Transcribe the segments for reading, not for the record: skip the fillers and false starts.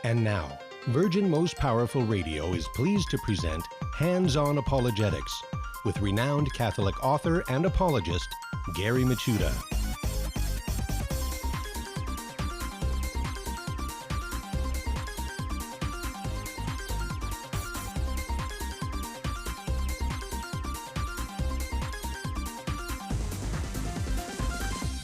And now, Virgin Most Powerful Radio is pleased to present Hands-On Apologetics with renowned Catholic author and apologist, Gary Michuta.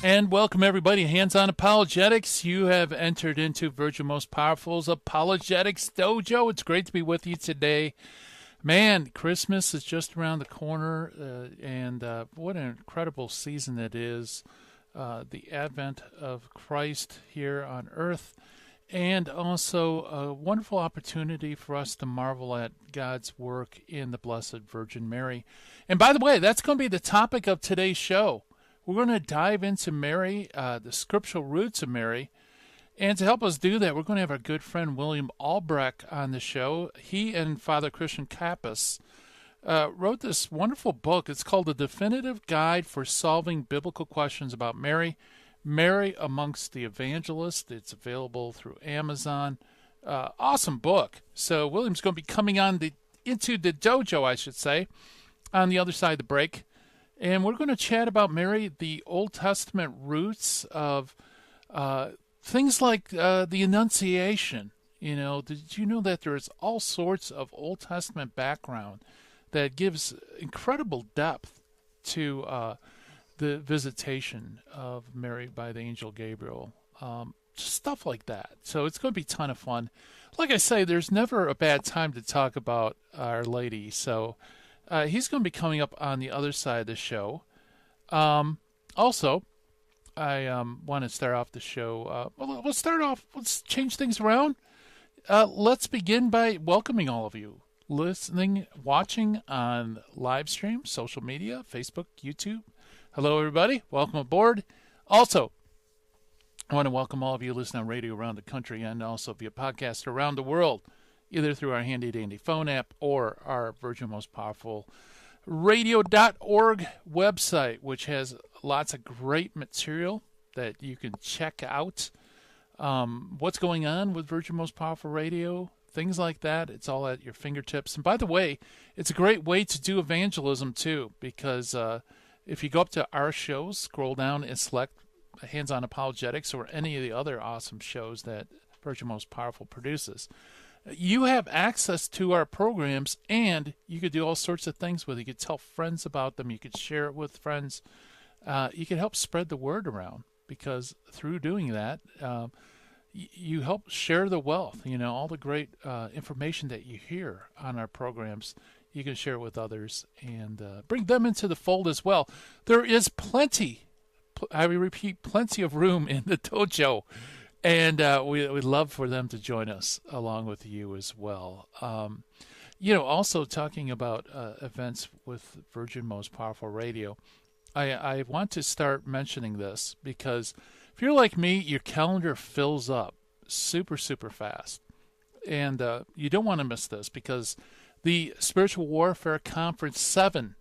And welcome, everybody. Hands-On Apologetics. You have entered into Virgin Most Powerful's Apologetics Dojo. It's great to be with you today. Man, Christmas is just around the corner, and what an incredible season it is. The advent of Christ here on earth, and also a wonderful opportunity for us to marvel at God's work in the Blessed Virgin Mary. And by the way, that's going to be the topic of today's show. We're going to dive into Mary, the scriptural roots of Mary. And to help us do that, we're going to have our good friend William Albrecht on the show. He and Father Christian Kappas wrote this wonderful book. It's called The Definitive Guide for Solving Biblical Questions About Mary, Mary Amongst the Evangelists. It's available through Amazon. Awesome book. So William's going to be coming on into the dojo, I should say, on the other side of the break. And we're going to chat about Mary, the Old Testament roots of things like the Annunciation. You know, did you know that there's all sorts of Old Testament background that gives incredible depth to the visitation of Mary by the angel Gabriel? Just stuff like that. So it's going to be a ton of fun. Like I say, there's never a bad time to talk about Our Lady. So he's going to be coming up on the other side of the show. Also, I want to start off the show. Let's change things around. Let's begin by welcoming all of you listening, watching on live stream, social media, Facebook, YouTube. Hello, everybody. Welcome aboard. Also, I want to welcome all of you listening on radio around the country and also via podcast around the world, either through our handy-dandy phone app or our Virgin Most Powerful Radio.org website, which has lots of great material that you can check out. What's going on with Virgin Most Powerful Radio, things like that. It's all at your fingertips. And by the way, it's a great way to do evangelism too, because if you go up to our shows, scroll down and select Hands-On Apologetics or any of the other awesome shows that Virgin Most Powerful produces, you have access to our programs, and you could do all sorts of things with it. You could tell friends about them. You could share it with friends. You could help spread the word around, because through doing that, you help share the wealth. You know, all the great information that you hear on our programs, you can share it with others and bring them into the fold as well. There is plenty, I repeat, plenty of room in the dojo. And we'd love for them to join us along with you as well. Also talking about events with Virgin Most Powerful Radio, I want to start mentioning this because if you're like me, your calendar fills up super, super fast. And you don't want to miss this because the Spiritual Warfare Conference 7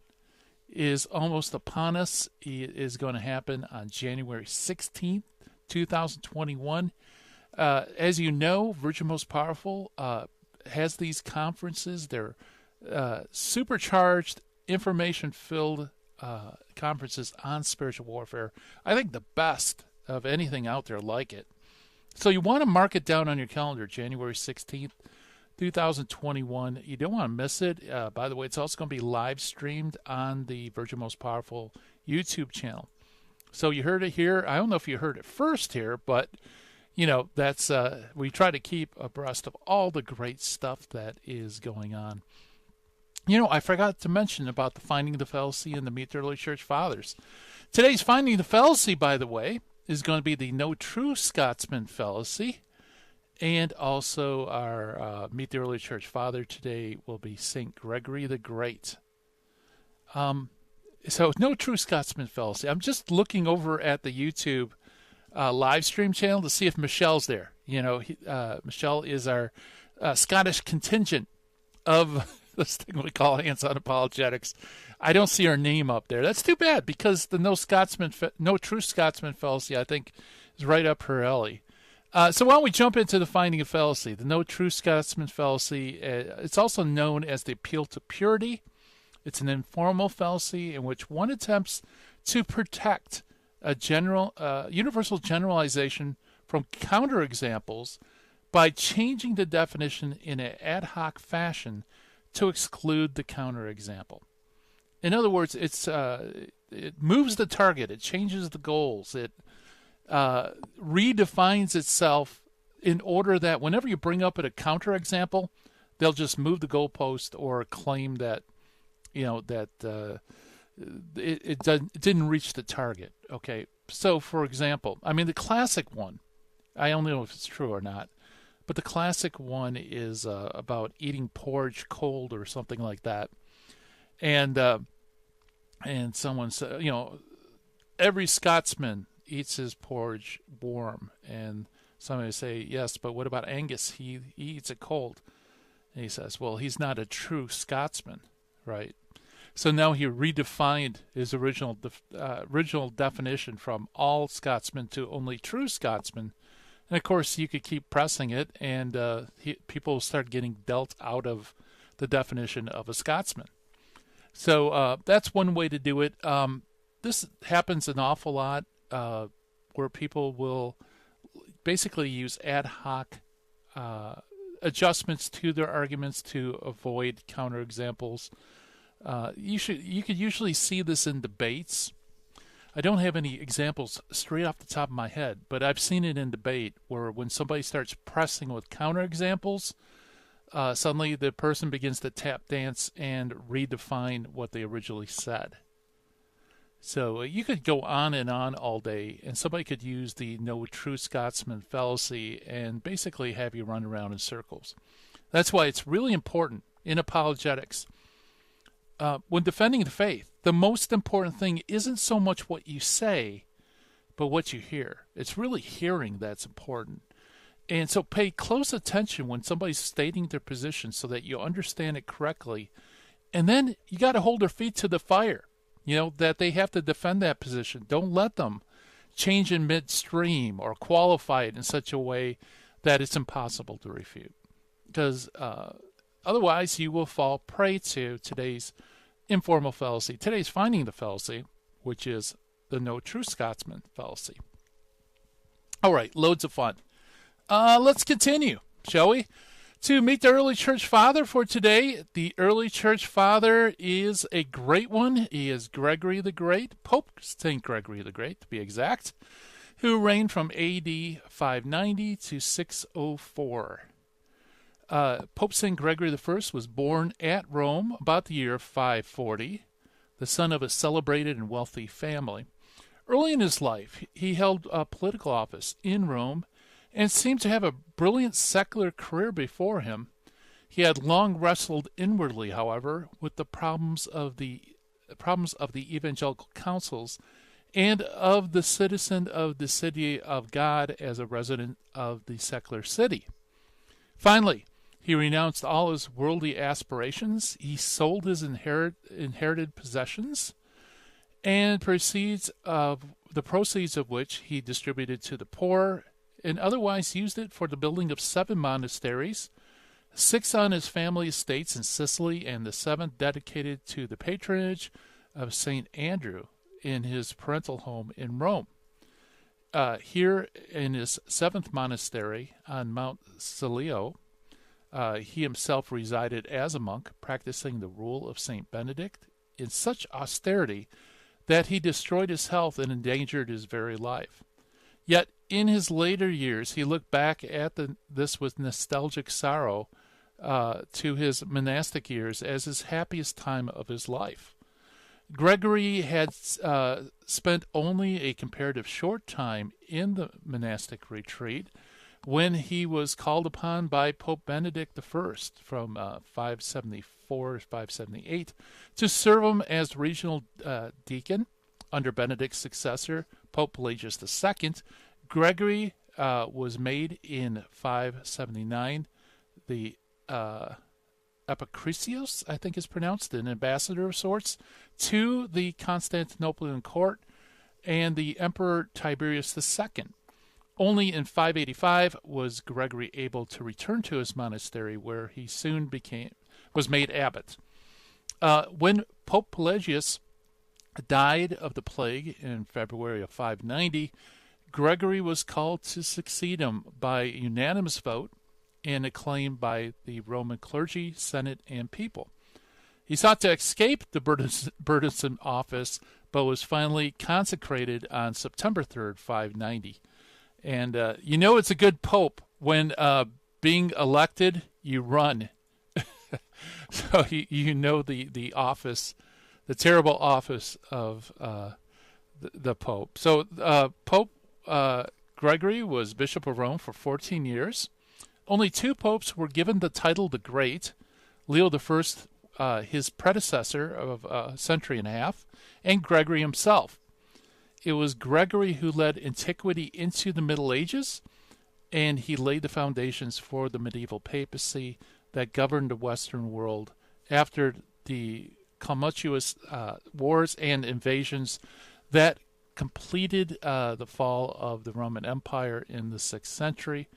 is almost upon us. It is going to happen on January 16th. 2021. As you know, Virgin Most Powerful has these conferences. They're supercharged, information-filled conferences on spiritual warfare. I think the best of anything out there like it. So you want to mark it down on your calendar, January 16th, 2021. You don't want to miss it. By the way, it's also going to be live streamed on the Virgin Most Powerful YouTube channel. So you heard it here. I don't know if you heard it first here, but, you know, that's we try to keep abreast of all the great stuff that is going on. You know, I forgot to mention about the Finding the Fallacy and the Meet the Early Church Fathers. Today's Finding the Fallacy, by the way, is going to be the No True Scotsman Fallacy. And also our Meet the Early Church Father today will be St. Gregory the Great. So no True Scotsman Fallacy. I'm just looking over at the YouTube live stream channel to see if Michelle's there. You know, Michelle is our Scottish contingent of this thing we call Hands-On Apologetics. I don't see her name up there. That's too bad because the No True Scotsman Fallacy, I think, is right up her alley. So why don't we jump into the finding of fallacy, the no true Scotsman fallacy. It's also known as the appeal to purity. It's an informal fallacy in which one attempts to protect a universal generalization from counterexamples by changing the definition in an ad hoc fashion to exclude the counterexample. In other words, it moves the target, it changes the goals, it redefines itself in order that whenever you bring up a counterexample, they'll just move the goalpost or claim that it didn't reach the target. Okay, so for example, I mean the classic one, I don't know if it's true or not, but the classic one is about eating porridge cold or something like that, and someone said, every Scotsman eats his porridge warm, and somebody say, yes, but what about Angus? He eats it cold. And he says, well, he's not a true Scotsman, right? So now he redefined his original definition from all Scotsmen to only true Scotsmen. And of course, you could keep pressing it, and people start getting dealt out of the definition of a Scotsman. So that's one way to do it. This happens an awful lot where people will basically use ad hoc adjustments to their arguments to avoid counterexamples. You could usually see this in debates. I don't have any examples straight off the top of my head, but I've seen it in debate where when somebody starts pressing with counterexamples, suddenly the person begins to tap dance and redefine what they originally said. So you could go on and on all day, and somebody could use the no true Scotsman fallacy and basically have you run around in circles. That's why it's really important in apologetics. When defending the faith, the most important thing isn't so much what you say, but what you hear. It's really hearing that's important. And so pay close attention when somebody's stating their position so that you understand it correctly. And then you got to hold their feet to the fire, that they have to defend that position. Don't let them change in midstream or qualify it in such a way that it's impossible to refute. Because otherwise you will fall prey to today's informal fallacy, today's finding the fallacy, which is the no true Scotsman fallacy. All right, loads of fun. Let's continue, shall we? To meet the early church father for today. The early church father is a great one. He is Gregory the Great, Pope St. Gregory the Great, to be exact, who reigned from AD 590 to 604. Pope St. Gregory I was born at Rome about the year 540, the son of a celebrated and wealthy family. Early in his life, he held a political office in Rome and seemed to have a brilliant secular career before him. He had long wrestled inwardly, however, with the problems of the evangelical councils and of the citizen of the city of God as a resident of the secular city. Finally, he renounced all his worldly aspirations. He sold his inherited possessions, and the proceeds of which he distributed to the poor, and otherwise used it for the building of 7 monasteries, 6 on his family estates in Sicily, and the 7th dedicated to the patronage of St. Andrew in his parental home in Rome. Here in his 7th monastery on Mount Celio, he himself resided as a monk, practicing the rule of St. Benedict in such austerity that he destroyed his health and endangered his very life. Yet in his later years, he looked back at this with nostalgic sorrow to his monastic years as his happiest time of his life. Gregory had spent only a comparative short time in the monastic retreat when he was called upon by Pope Benedict I from 574 to 578 to serve him as regional deacon under Benedict's successor, Pope Pelagius II. Gregory was made in 579 the Epicrisios, I think is pronounced, an ambassador of sorts, to the Constantinopolitan court and the Emperor Tiberius II. Only in 585 was Gregory able to return to his monastery, where he soon was made abbot. When Pope Pelagius died of the plague in February of 590, Gregory was called to succeed him by unanimous vote and acclaimed by the Roman clergy, Senate, and people. He sought to escape the burdensome office, but was finally consecrated on September 3rd, 590. And it's a good pope when being elected, you run. So the office, the terrible office of the pope. So Pope Gregory was Bishop of Rome for 14 years. Only 2 popes were given the title the Great. Leo I, his predecessor of a century and a half, and Gregory himself. It was Gregory who led antiquity into the Middle Ages, and he laid the foundations for the medieval papacy that governed the Western world after the tumultuous wars and invasions that completed the fall of the Roman Empire in the 6th century.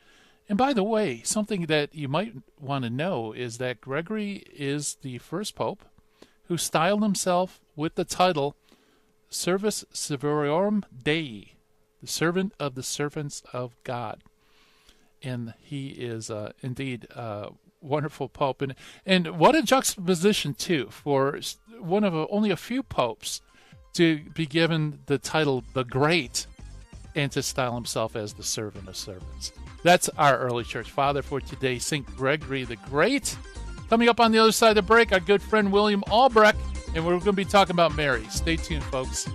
And by the way, something that you might want to know is that Gregory is the first pope who styled himself with the title Servus Servorum Dei, the servant of the servants of God. And he is indeed a wonderful pope. And what a juxtaposition, too, for one of only a few popes to be given the title the Great and to style himself as the servant of servants. That's our early church father for today, St. Gregory the Great. Coming up on the other side of the break, our good friend William Albrecht, and we're going to be talking about Mary. Stay tuned, folks.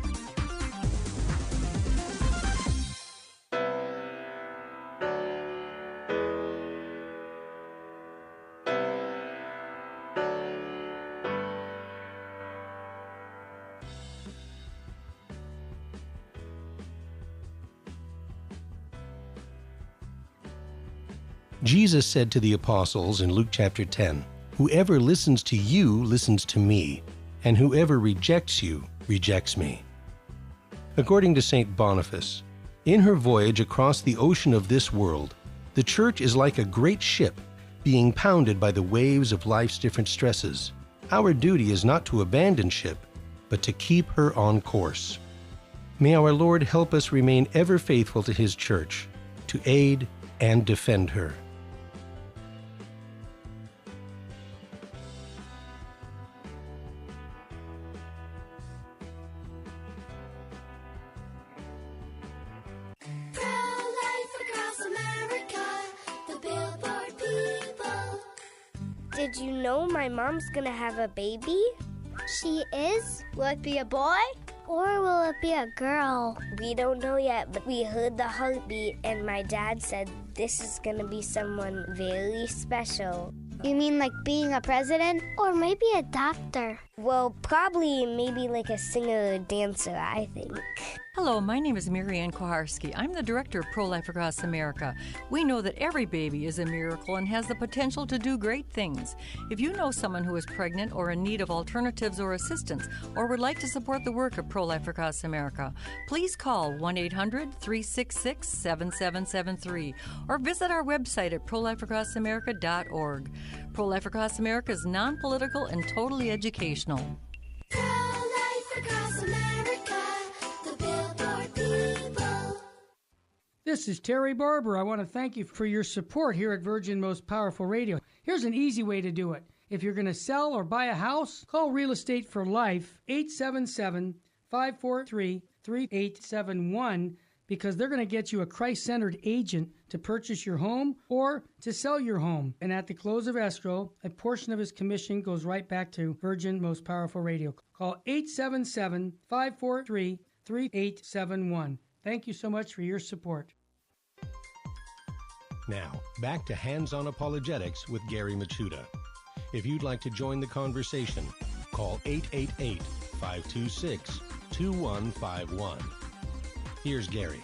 Jesus said to the apostles in Luke chapter 10, "Whoever listens to you listens to me, and whoever rejects you rejects me." According to St. Boniface, in her voyage across the ocean of this world, the Church is like a great ship being pounded by the waves of life's different stresses. Our duty is not to abandon ship, but to keep her on course. May our Lord help us remain ever faithful to His Church, to aid and defend her. Did you know my mom's gonna have a baby? She is? Will it be a boy? Or will it be a girl? We don't know yet, but we heard the heartbeat and my dad said this is gonna be someone very special. You mean like being a president? Or maybe a doctor. Well, probably maybe like a singer or dancer, I think. Hello, my name is Marian. I'm the director of Pro-Life Across America. We know that every baby is a miracle and has the potential to do great things. If you know someone who is pregnant or in need of alternatives or assistance, or would like to support the work of Pro-Life Across America, please call 1-800-366-7773 or visit our website at prolifeacrossamerica.org. Pro-Life Across America is non-political and totally educational. Pro-Life Across America, the Billboard people. This is Terry Barber. I want to thank you for your support here at Virgin Most Powerful Radio. Here's an easy way to do it. If you're going to sell or buy a house, call Real Estate for Life, 877-543-3871, because they're going to get you a Christ-centered agent to purchase your home or to sell your home. And at the close of escrow, a portion of his commission goes right back to Virgin Most Powerful Radio. Call 877-543-3871. Thank you so much for your support. Now, back to Hands-on Apologetics with Gary Machuda. If you'd like to join the conversation, call 888-526-2151. Here's Gary.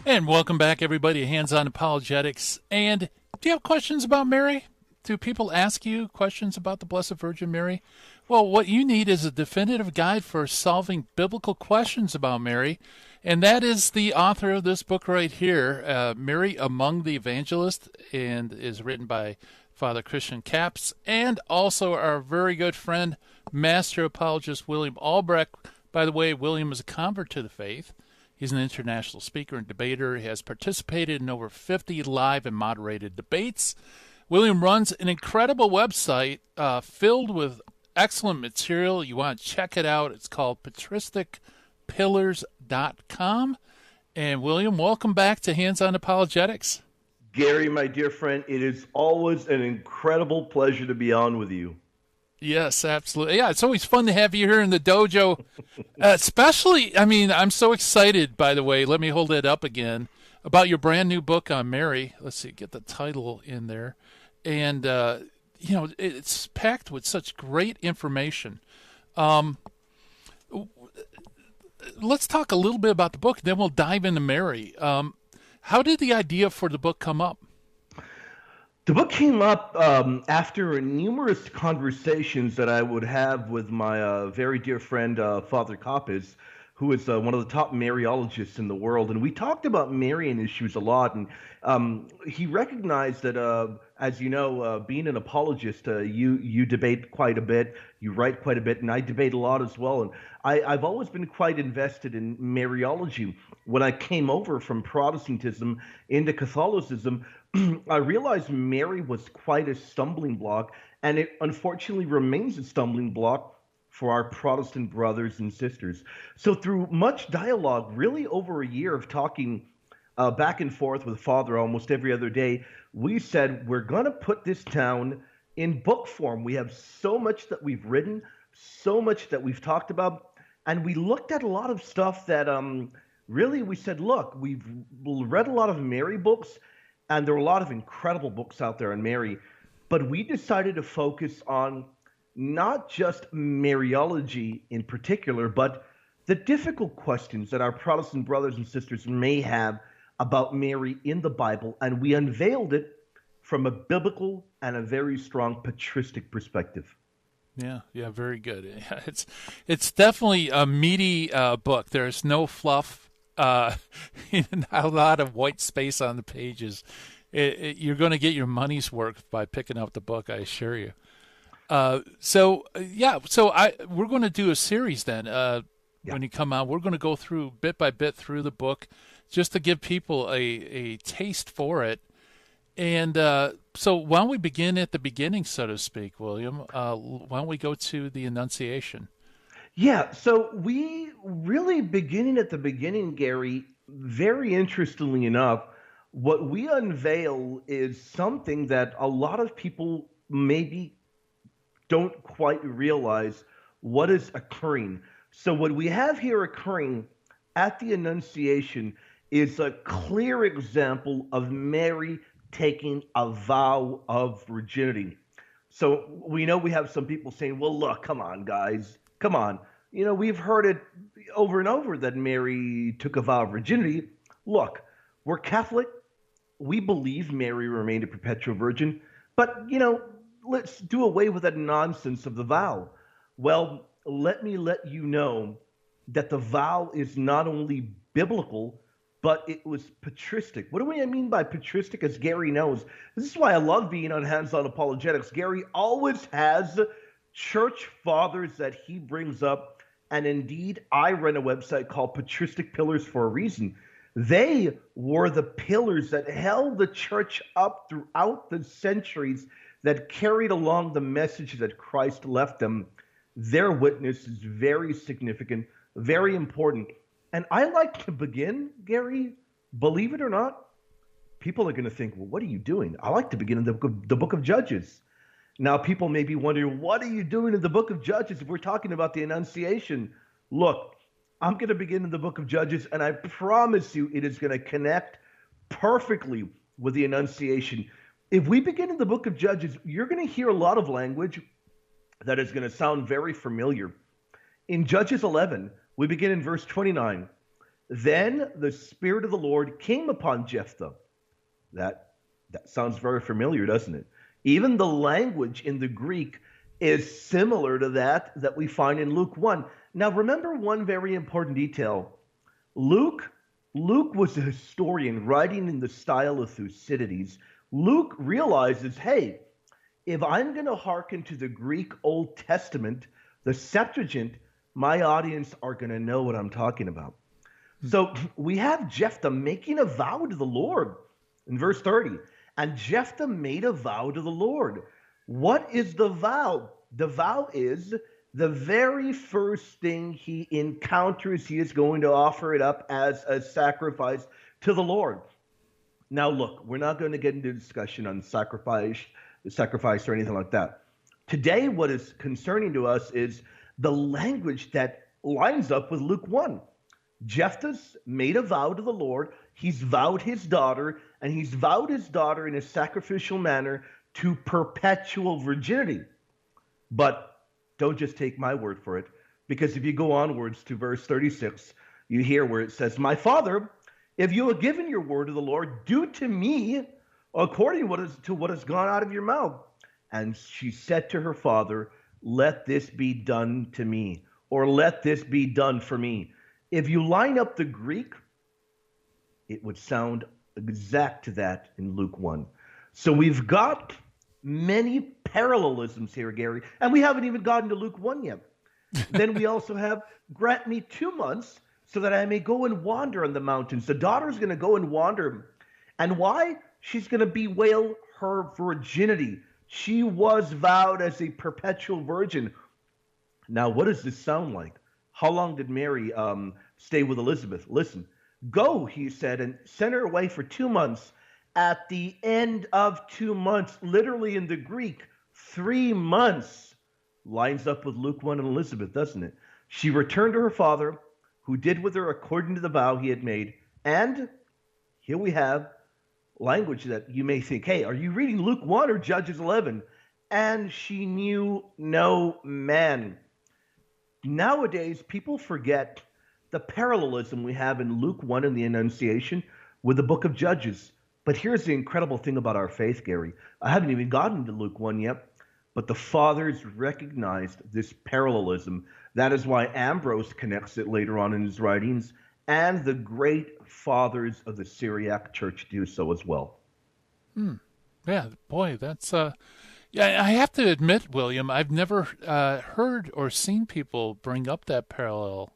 And welcome back, everybody, to Hands-on Apologetics. And do you have questions about Mary? do people ask you questions about the Blessed Virgin Mary? Well, what you need is a definitive guide for solving biblical questions about Mary, and that is the author of this book right here, Mary Among the Evangelists, and is written by Father Christian Capps, and also our very good friend, Master Apologist William Albrecht. By the way, William is a convert to the faith. He's an international speaker and debater. He has participated in over 50 live and moderated debates. William runs an incredible website filled with excellent material. You want to check it out. It's called patristiccpillars.com. And William, welcome back to Hands On Apologetics. Gary, my dear friend, it is always an incredible pleasure to be on with you. Yes, absolutely. Yeah, it's always fun to have you here in the dojo. Especially, I mean, I'm so excited, by the way, let me hold it up again, about your brand new book on Mary. Let's see, get the title in there. And, you know, it's packed with such great information. Let's talk a little bit about the book, then we'll dive into Mary. How did the idea for the book come up? The book came up after numerous conversations that I would have with my very dear friend, Father Coppes, who is one of the top Mariologists in the world. And we talked about Marian issues a lot. And he recognized that, as you know, being an apologist, you debate quite a bit, you write quite a bit, and I debate a lot as well. And I've always been quite invested in Mariology. When I came over from Protestantism into Catholicism, I realized Mary was quite a stumbling block, and it unfortunately remains a stumbling block for our Protestant brothers and sisters. So through much dialogue, really over a year of talking back and forth with Father almost every other day, we said we're going to put this down in book form. We have so much that we've written, so much that we've talked about, and we looked at a lot of stuff that really we said, look, we've read a lot of Mary books, and there are a lot of incredible books out there on Mary, but we decided to focus on not just Mariology in particular, but the difficult questions that our Protestant brothers and sisters may have about Mary in the Bible, and we unveiled it from a biblical and a very strong patristic perspective. Yeah, very good. It's definitely a meaty book. There's no fluff, not a lot of white space on the pages. You're going to get your money's worth by picking up the book, I assure you. We're going to do a series then. When you come out, we're going to go through bit by bit through the book, just to give people a taste for it. And so why don't we begin at the beginning, so to speak, William? Why don't we go to the Annunciation? Yeah, so we really beginning at the beginning, Gary, very interestingly enough, what we unveil is something that a lot of people maybe don't quite realize what is occurring. So what we have here occurring at the Annunciation is a clear example of Mary taking a vow of virginity. So we know we have some people saying, well, look, come on, guys, come on. You know, we've heard it over and over that Mary took a vow of virginity. Look, we're Catholic. We believe Mary remained a perpetual virgin. But, you know, let's do away with that nonsense of the vow. Well, let me let you know that the vow is not only biblical, but it was patristic. What do I mean by patristic? As Gary knows, this is why I love being on Hands On Apologetics. Gary always has church fathers that he brings up, and indeed, I run a website called Patristic Pillars for a reason. They were the pillars that held the church up throughout the centuries, that carried along the message that Christ left them. Their witness is very significant, very important. And I like to begin, Gary, believe it or not, people are going to think, well, what are you doing? I like to begin in the book of Judges. Now, people may be wondering, what are you doing in the book of Judges if we're talking about the Annunciation? Look, I'm going to begin in the book of Judges, and I promise you it is going to connect perfectly with the Annunciation. If we begin in the book of Judges, you're going to hear a lot of language that is going to sound very familiar. In Judges 11, we begin in verse 29. Then the Spirit of the Lord came upon Jephthah. That sounds very familiar, doesn't it? Even the language in the Greek is similar to that we find in Luke 1. Now, remember one very important detail. Luke was a historian writing in the style of Thucydides. Luke realizes, hey, if I'm going to hearken to the Greek Old Testament, the Septuagint, my audience are going to know what I'm talking about. So we have Jephthah making a vow to the Lord in verse 30. And Jephthah made a vow to the Lord. What is the vow? The vow is the very first thing he encounters, he is going to offer it up as a sacrifice to the Lord. Now, look, we're not going to get into a discussion on sacrifice or anything like that. Today, what is concerning to us is the language that lines up with Luke 1. Jephthah's made a vow to the Lord. He's vowed his daughter, and he's vowed his daughter in a sacrificial manner to perpetual virginity. But don't just take my word for it, because if you go onwards to verse 36, you hear where it says, "My father, if you have given your word to the Lord, do to me according to what has gone out of your mouth." And she said to her father, "Let this be done to me," or "Let this be done for me." If you line up the Greek, it would sound exact to that in Luke 1. So we've got many parallelisms here, Gary, and we haven't even gotten to Luke 1 yet. Then we also have, "Grant me 2 months so that I may go and wander on the mountains." The daughter's going to go and wander. And why? She's going to bewail her virginity. She was vowed as a perpetual virgin. Now, what does this sound like? How long did Mary stay with Elizabeth? Listen, "Go," he said, "and send her away for 2 months. At the end of 2 months," literally in the Greek, 3 months, lines up with Luke 1 and Elizabeth, doesn't it? "She returned to her father, who did with her according to the vow he had made." And here we have language that you may think, hey, are you reading Luke 1 or Judges 11? "And she knew no man." Nowadays, people forget the parallelism we have in Luke 1 and the Annunciation with the book of Judges. But here's the incredible thing about our faith, Gary. I haven't even gotten to Luke 1 yet, but the fathers recognized this parallelism. That is why Ambrose connects it later on in his writings, and the great fathers of the Syriac church do so as well. Yeah, boy, that's yeah. I have to admit, William, I've never heard or seen people bring up that parallel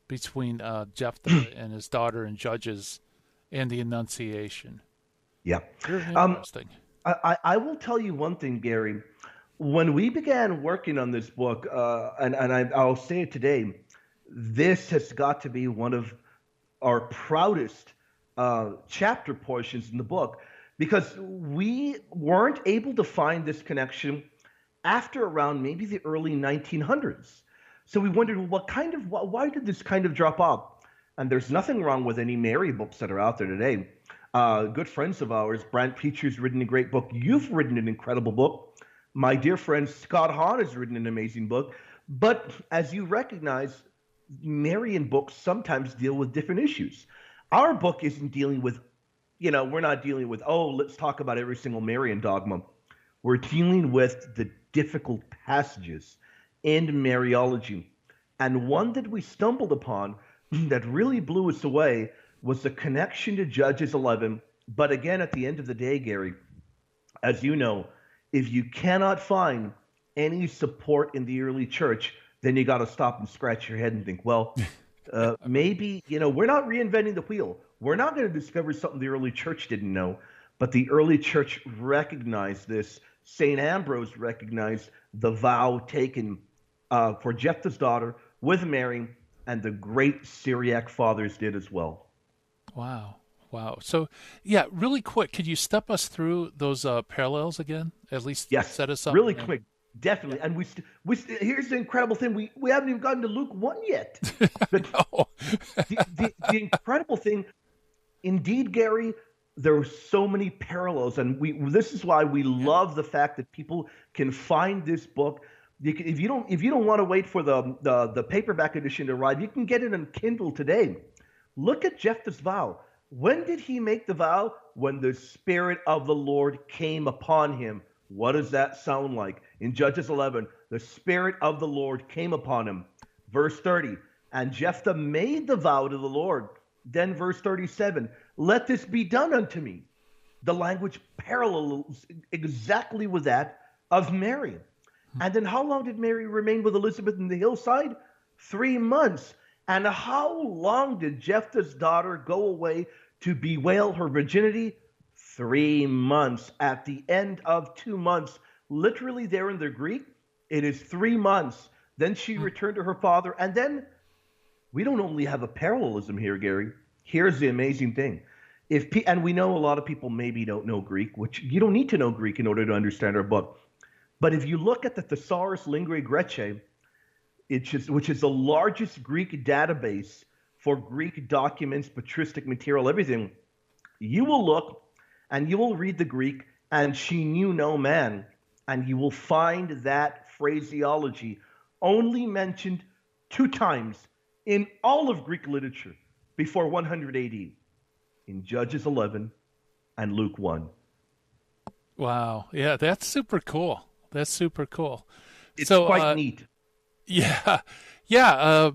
between Jephthah and his daughter in Judges and the Annunciation. Yeah. Very interesting. I will tell you one thing, Gary. When we began working on this book, and I'll say it today, this has got to be one of our proudest chapter portions in the book, because we weren't able to find this connection after around maybe the early 1900s. So we wondered, why did this kind of drop off? And there's nothing wrong with any Mary books that are out there today. Good friends of ours, Brant Preacher's written a great book. You've written an incredible book. My dear friend Scott Hahn has written an amazing book. But as you recognize, Marian books sometimes deal with different issues. Our book isn't dealing with, we're not dealing with, let's talk about every single Marian dogma. We're dealing with the difficult passages in Mariology. And one that we stumbled upon that really blew us away was the connection to Judges 11. But again, at the end of the day, Gary, as you know, if you cannot find any support in the early church, then you got to stop and scratch your head and think, well, maybe, we're not reinventing the wheel. We're not going to discover something the early church didn't know, but the early church recognized this. St. Ambrose recognized the vow taken for Jephthah's daughter with Mary, and the great Syriac fathers did as well. Wow. So, yeah, really quick, could you step us through those parallels again? At least set us up. Really quick. Definitely. Yeah. And we here's the incredible thing. We haven't even gotten to Luke 1 yet. No. the incredible thing, indeed, Gary, there are so many parallels. And this is why we love the fact that people can find this book. If you don't want to wait for the paperback edition to arrive, you can get it on Kindle today. Look at Jephthah's vow. When did he make the vow? When the Spirit of the Lord came upon him. What does that sound like? In Judges 11, the Spirit of the Lord came upon him. Verse 30, and Jephthah made the vow to the Lord. Then verse 37, let this be done unto me. The language parallels exactly with that of Mary. And then how long did Mary remain with Elizabeth in the hillside? 3 months. And how long did Jephthah's daughter go away to bewail her virginity? 3 months. At the end of 2 months, literally there in the Greek, it is 3 months. Then she returned to her father. And then we don't only have a parallelism here, Gary. Here's the amazing thing. And we know a lot of people maybe don't know Greek, which you don't need to know Greek in order to understand our book. But if you look at the Thesaurus Linguae Graecae, which is the largest Greek database for Greek documents, patristic material, everything, you will look and you will read the Greek, and she knew no man, and you will find that phraseology only mentioned 2 times in all of Greek literature before 100 AD, in Judges 11 and Luke 1. Wow. Yeah, that's super cool. That's super cool. It's quite neat. Yeah. Yeah.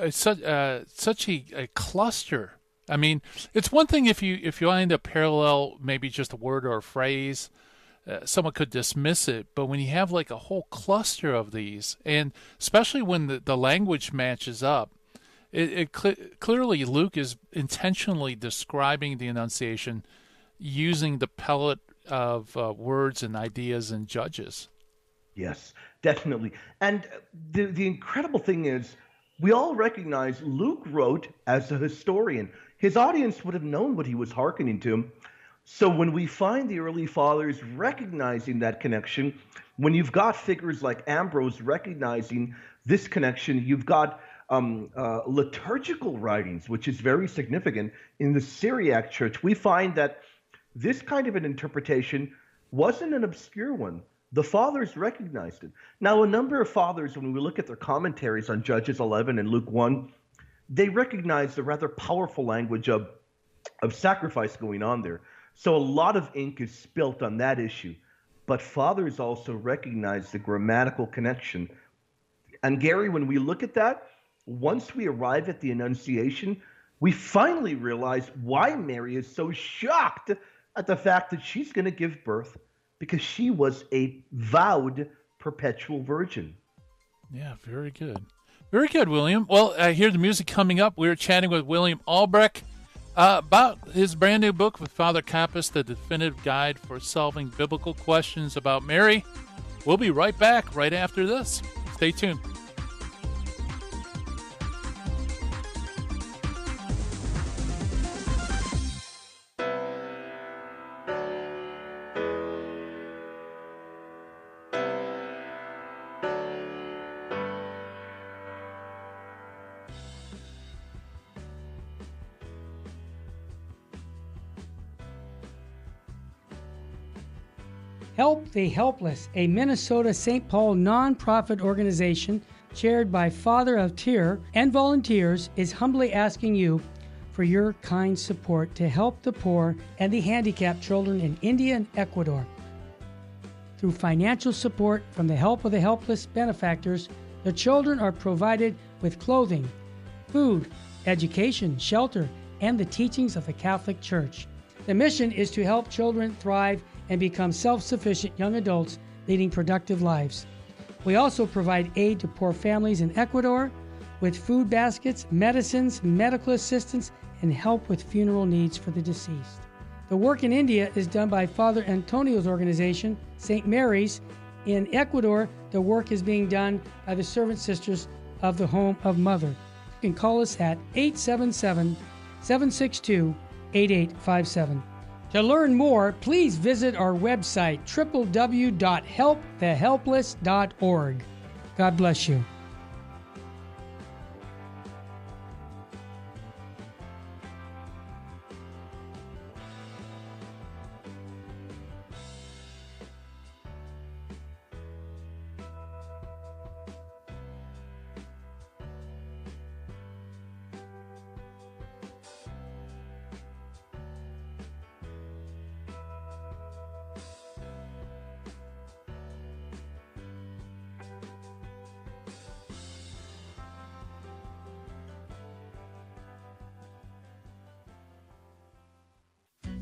Such a cluster. I mean, it's one thing if you find a parallel, maybe just a word or a phrase, someone could dismiss it. But when you have like a whole cluster of these, and especially when the language matches up, clearly Luke is intentionally describing the Annunciation using the palette of words and ideas and Judges. Yes, definitely. And the incredible thing is, we all recognize Luke wrote as a historian. His audience would have known what he was hearkening to. So when we find the early fathers recognizing that connection, when you've got figures like Ambrose recognizing this connection, you've got liturgical writings, which is very significant. In the Syriac Church, we find that this kind of an interpretation wasn't an obscure one. The fathers recognized it. Now, a number of fathers, when we look at their commentaries on Judges 11 and Luke 1, they recognize the rather powerful language of sacrifice going on there. So a lot of ink is spilt on that issue. But fathers also recognize the grammatical connection. And Gary, when we look at that, once we arrive at the Annunciation, we finally realize why Mary is so shocked at the fact that she's going to give birth, because she was a vowed perpetual virgin. Yeah, very good. Very good, William. Well, I hear the music coming up. We're chatting with William Albrecht about his brand new book with Father Kappas, The Definitive Guide for Solving Biblical Questions About Mary. We'll be right back right after this. Stay tuned. Help the Helpless, a Minnesota St. Paul nonprofit organization chaired by Father of Tyr and volunteers, is humbly asking you for your kind support to help the poor and the handicapped children in India and Ecuador. Through financial support from the Help of the Helpless benefactors, the children are provided with clothing, food, education, shelter, and the teachings of the Catholic Church. The mission is to help children thrive and become self-sufficient young adults leading productive lives. We also provide aid to poor families in Ecuador with food baskets, medicines, medical assistance, and help with funeral needs for the deceased. The work in India is done by Father Antonio's organization, St. Mary's. In Ecuador, the work is being done by the Servant Sisters of the Home of Mother. You can call us at 877-762-8857. To learn more, please visit our website, www.helpthehelpless.org. God bless you.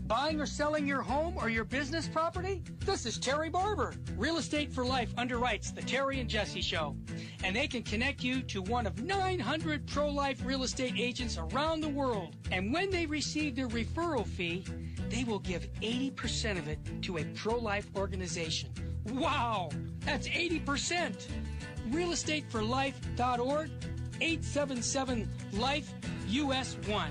Buying or selling your home or your business property? This is Terry Barber. Real Estate for Life underwrites the Terry and Jesse Show. And they can connect you to one of 900 pro-life real estate agents around the world. And when they receive their referral fee, they will give 80% of it to a pro-life organization. Wow, that's 80%. realestateforlife.org, 877-LIFE-US1.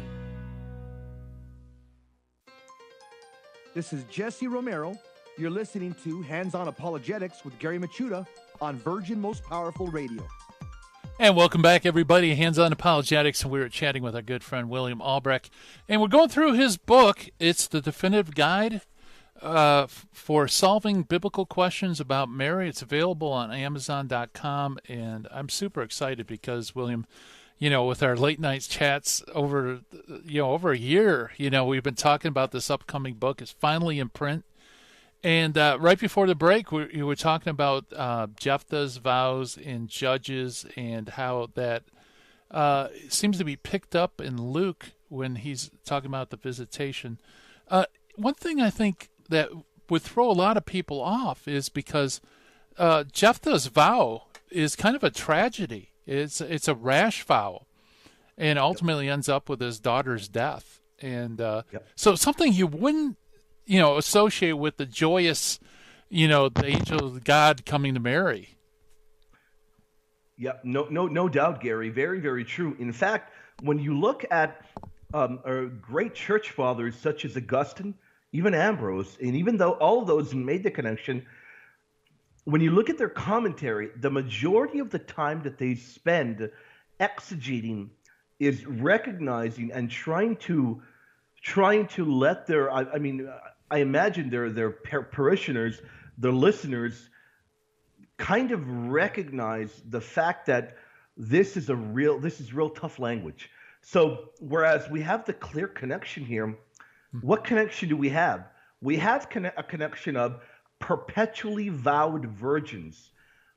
This is Jesse Romero. You're listening to Hands-On Apologetics with Gary Machuda on Virgin Most Powerful Radio. And welcome back, everybody. Hands-On Apologetics. And we were chatting with our good friend William Albrecht. And we're going through his book. It's the definitive guide for solving biblical questions about Mary. It's available on Amazon.com. And I'm super excited because, William, with our late night chats over a year, we've been talking about this upcoming book. It's finally in print. And right before the break, we were talking about Jephthah's vows in Judges and how that seems to be picked up in Luke when he's talking about the visitation. One thing I think that would throw a lot of people off is because Jephthah's vow is kind of a tragedy. It's a rash vow, and ultimately ends up with his daughter's death. And so something you wouldn't, associate with the joyous, the angel of God coming to Mary. Yeah, no doubt, Gary. Very, very true. In fact, when you look at great church fathers such as Augustine, even Ambrose, and even though all of those made the connection, when you look at their commentary, the majority of the time that they spend exegeting is recognizing and trying to let their, I imagine their parishioners, their listeners, kind of recognize the fact that this is real tough language. So whereas we have the clear connection here, what connection do we have? We have a connection of perpetually vowed virgins.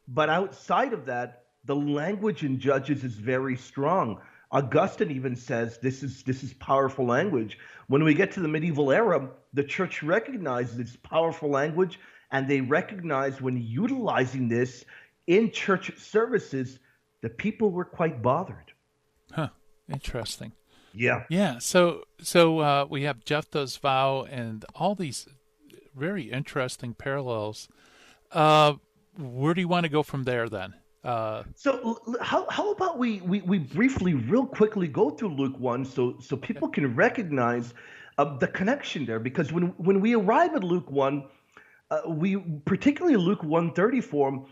But outside of that, the language in Judges is very strong. Augustine even says this is powerful language. When we get to the medieval era, the church recognizes its powerful language, and they recognize when utilizing this in church services, the people were quite bothered. Huh. Interesting. Yeah. Yeah. So we have Jephthah's vow and all these very interesting parallels. Where do you want to go from there then? So how about we briefly, real quickly go through Luke 1 so people can recognize the connection there, because when we arrive at Luke 1, we particularly Luke 1:34,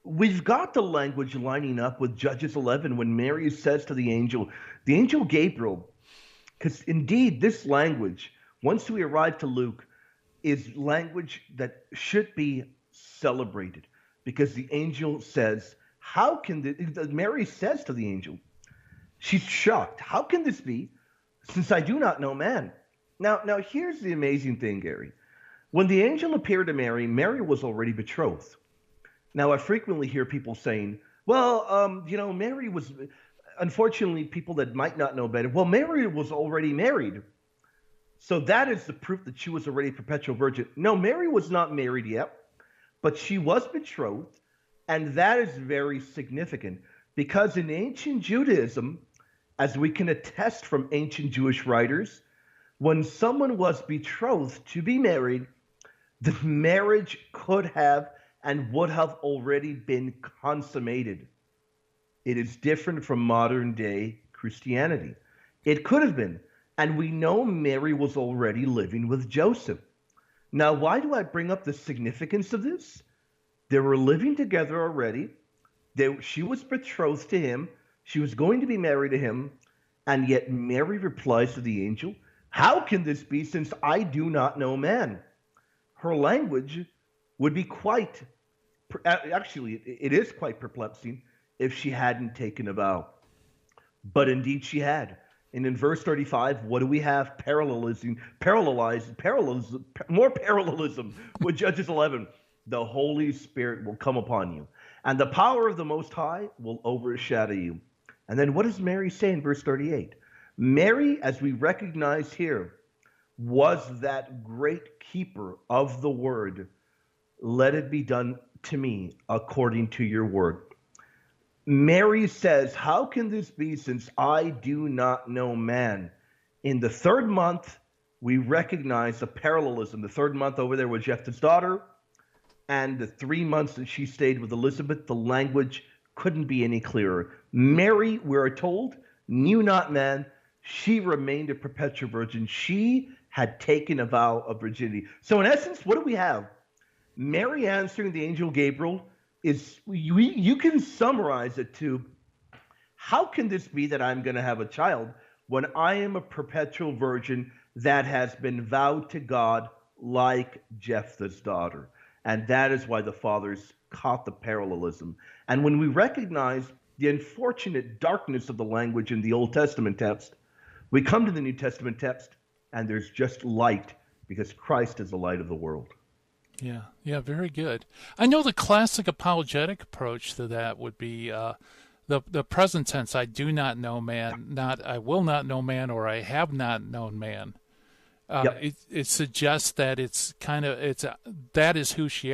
we've got the language lining up with Judges 11 when Mary says to the angel Gabriel, because indeed this language, once we arrive to Luke, is language that should be celebrated, because the angel says, how can Mary says to the angel, she's shocked. How can this be, since I do not know man? Now here's the amazing thing, Gary. When the angel appeared to Mary, Mary was already betrothed. Now I frequently hear people saying, well, Mary was, unfortunately, people that might not know better, well, Mary was already married. So that is the proof that she was already a perpetual virgin. No, Mary was not married yet, but she was betrothed. And that is very significant because in ancient Judaism, as we can attest from ancient Jewish writers, when someone was betrothed to be married, the marriage could have and would have already been consummated. It is different from modern day Christianity. It could have been. And we know Mary was already living with Joseph. Now, why do I bring up the significance of this? They were living together already. She was betrothed to him. She was going to be married to him. And yet Mary replies to the angel, how can this be, since I do not know man? Her language would be it is quite perplexing if she hadn't taken a vow. But indeed she had. And in verse 35, what do we have? More parallelism with Judges 11. The Holy Spirit will come upon you, and the power of the Most High will overshadow you. And then what does Mary say in verse 38? Mary, as we recognize here, was that great keeper of the word. Let it be done to me according to your word. Mary says, how can this be since I do not know man? In the third month, we recognize a parallelism. The third month over there was Jephthah's daughter, and the 3 months that she stayed with Elizabeth, the language couldn't be any clearer. Mary, we're told, knew not man. She remained a perpetual virgin. She had taken a vow of virginity. So in essence, what do we have? Mary answering the angel Gabriel is, you can summarize it to, how can this be that I'm going to have a child when I am a perpetual virgin that has been vowed to God like Jephthah's daughter? And that is why the fathers caught the parallelism. And when we recognize the unfortunate darkness of the language in the Old Testament text, we come to the New Testament text, and there's just light, because Christ is the light of the world. Yeah, very good. I know the classic apologetic approach to that would be the present tense. I do not know man, not I will not know man, or I have not known man. It suggests that that is who she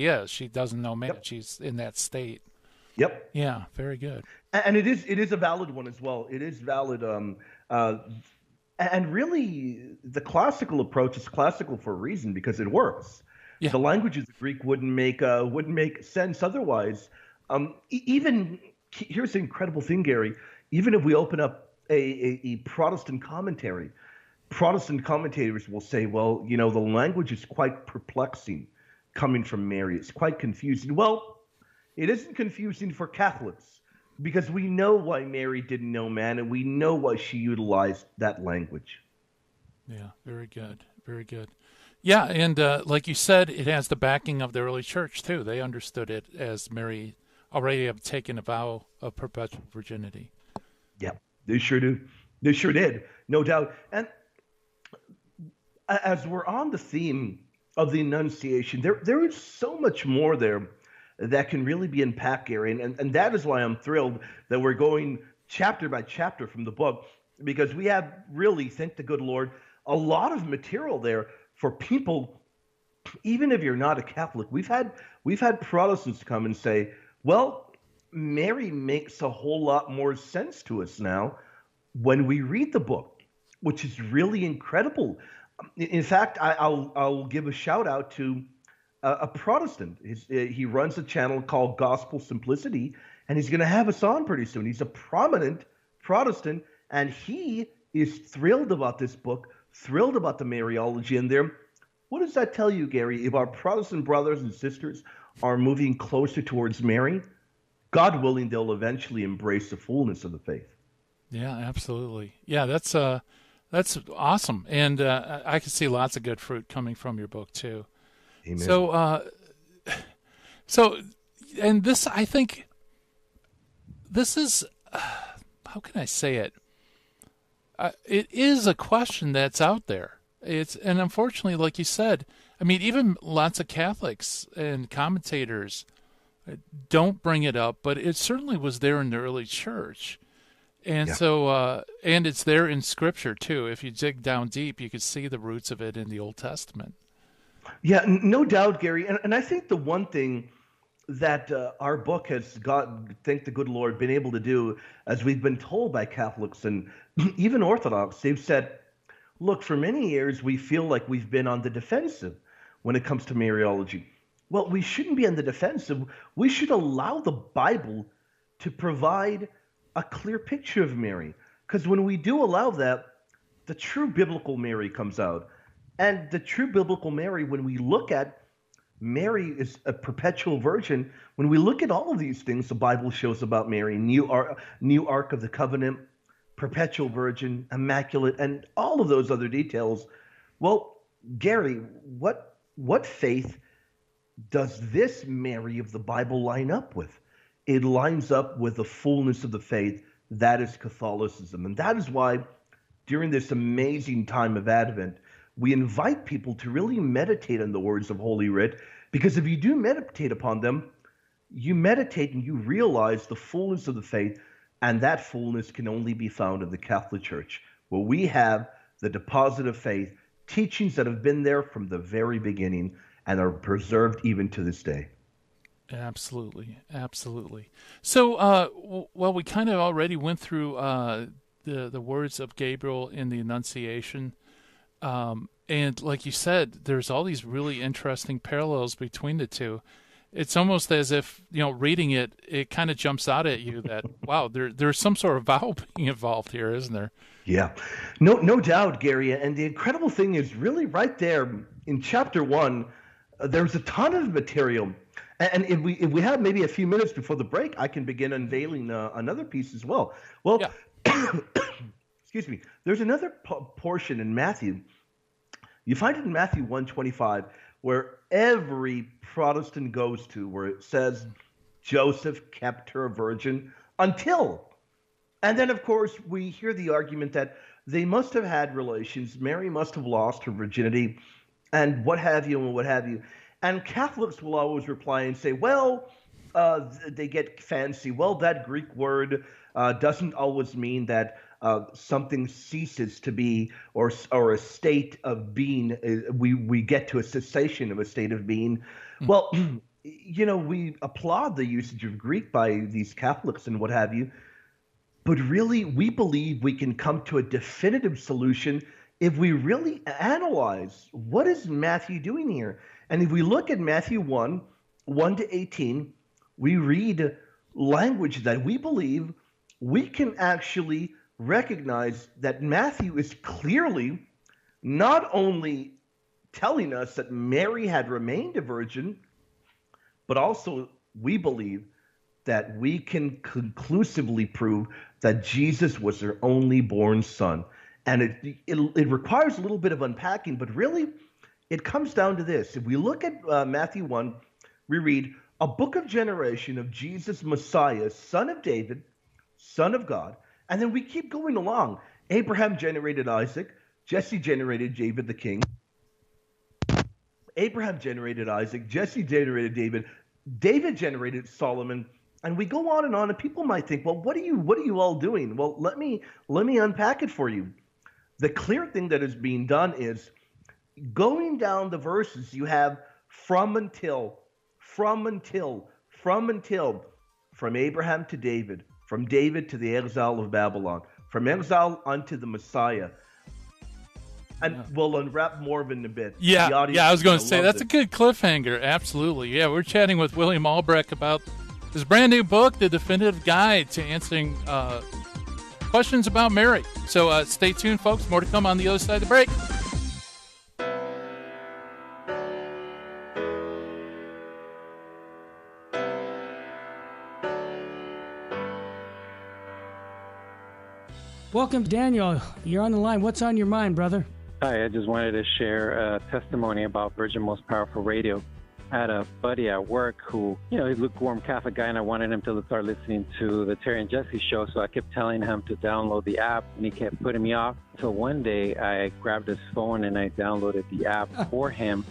is. She doesn't know man. Yep. She's in that state. Yep. Yeah, very good. And it is a valid one as well. It is valid. And really, the classical approach is classical for a reason, because it works. Yeah. The languages of Greek wouldn't make sense otherwise. Even here's the incredible thing, Gary. Even if we open up a Protestant commentary, Protestant commentators will say, well, the language is quite perplexing coming from Mary. It's quite confusing. Well, it isn't confusing for Catholics, because we know why Mary didn't know man, and we know why she utilized that language. Yeah, very good. Very good. Yeah, and like you said, it has the backing of the early church, too. They understood it as Mary already had taken a vow of perpetual virginity. Yeah, they sure do. They sure did, no doubt. And as we're on the theme of the Annunciation, there is so much more there that can really be unpacked, Gary. And that is why I'm thrilled that we're going chapter by chapter from the book, because we have really, thank the good Lord, a lot of material there for people, even if you're not a Catholic. We've had Protestants come and say, well, Mary makes a whole lot more sense to us now when we read the book, which is really incredible. In fact, I'll give a shout out to a Protestant. He runs a channel called Gospel Simplicity, and he's going to have us on pretty soon. He's a prominent Protestant, and he is thrilled about this book, thrilled about the Mariology in there. What does that tell you, Gary? If our Protestant brothers and sisters are moving closer towards Mary, God willing, they'll eventually embrace the fullness of the faith. Yeah, absolutely. Yeah, that's awesome, and I can see lots of good fruit coming from your book too. Amen. So, and this, I think, this is, how can I say it? It is a question that's out there. And unfortunately, like you said, I mean, even lots of Catholics and commentators don't bring it up, but it certainly was there in the early church. And so, and it's there in Scripture too. If you dig down deep, you can see the roots of it in the Old Testament. Yeah, no doubt, Gary. And I think the one thing that our book has thank the good Lord, been able to do, as we've been told by Catholics and even Orthodox, they've said, look, for many years, we feel like we've been on the defensive when it comes to Mariology. Well, we shouldn't be on the defensive. We should allow the Bible to provide a clear picture of Mary. Because when we do allow that, the true biblical Mary comes out. And the true biblical Mary, when we look at Mary is a perpetual virgin, when we look at all of these things the Bible shows about Mary, new Ark of the Covenant, perpetual virgin, immaculate, and all of those other details, well, Gary, what faith does this Mary of the Bible line up with? It lines up with the fullness of the faith. That is Catholicism. And that is why during this amazing time of Advent, we invite people to really meditate on the words of Holy Writ, because if you do meditate upon them, you meditate and you realize the fullness of the faith, and that fullness can only be found in the Catholic Church, where we have the deposit of faith, teachings that have been there from the very beginning and are preserved even to this day. Absolutely, absolutely. So, well, we kind of already went through the words of Gabriel in the Annunciation, and like you said, there's all these really interesting parallels between the two. It's almost as if, reading it, it kind of jumps out at you that, wow, there's some sort of vow being involved here, isn't there? Yeah, no doubt, Gary. And the incredible thing is really right there in chapter 1, there's a ton of material. And if we have maybe a few minutes before the break, I can begin unveiling another piece as well. Well, yeah. Excuse me. There's another portion in Matthew. You find it in Matthew 1:25, where every Protestant goes to, where it says Joseph kept her a virgin until. And then, of course, we hear the argument that they must have had relations. Mary must have lost her virginity and what have you and what have you. And Catholics will always reply and say, well, they get fancy. Well, that Greek word doesn't always mean that something ceases to be or a state of being. We get to a cessation of a state of being. Well, we applaud the usage of Greek by these Catholics and what have you. But really, we believe we can come to a definitive solution if we really analyze what is Matthew doing here. And if we look at Matthew 1:1-18, we read language that we believe we can actually recognize that Matthew is clearly not only telling us that Mary had remained a virgin, but also we believe that we can conclusively prove that Jesus was her only born son. And it requires a little bit of unpacking, but really it comes down to this. If we look at Matthew 1, we read, a book of generation of Jesus Messiah, son of David, son of God. And then we keep going along. Abraham generated Isaac. Jesse generated David the king. Abraham generated Isaac. Jesse generated David. David generated Solomon. And we go on, and people might think, well, what are you all doing? Well, let me unpack it for you. The clear thing that is being done is going down the verses. You have from until, from Abraham to David, from David to the exile of Babylon, from exile unto the Messiah. And we'll unwrap more of it in a bit. Yeah, I was going to say, that's a good cliffhanger. Absolutely. Yeah, we're chatting with William Albrecht about his brand new book, The Definitive Guide to Answering Questions About Mary. So stay tuned, folks. More to come on the other side of the break. Welcome, Daniel. You're on the line. What's on your mind, brother? Hi, I just wanted to share a testimony about Virgin Most Powerful Radio. I had a buddy at work who, he's a lukewarm Catholic guy, and I wanted him to start listening to the Terry and Jesse show, so I kept telling him to download the app, and he kept putting me off. So one day, I grabbed his phone, and I downloaded the app for him.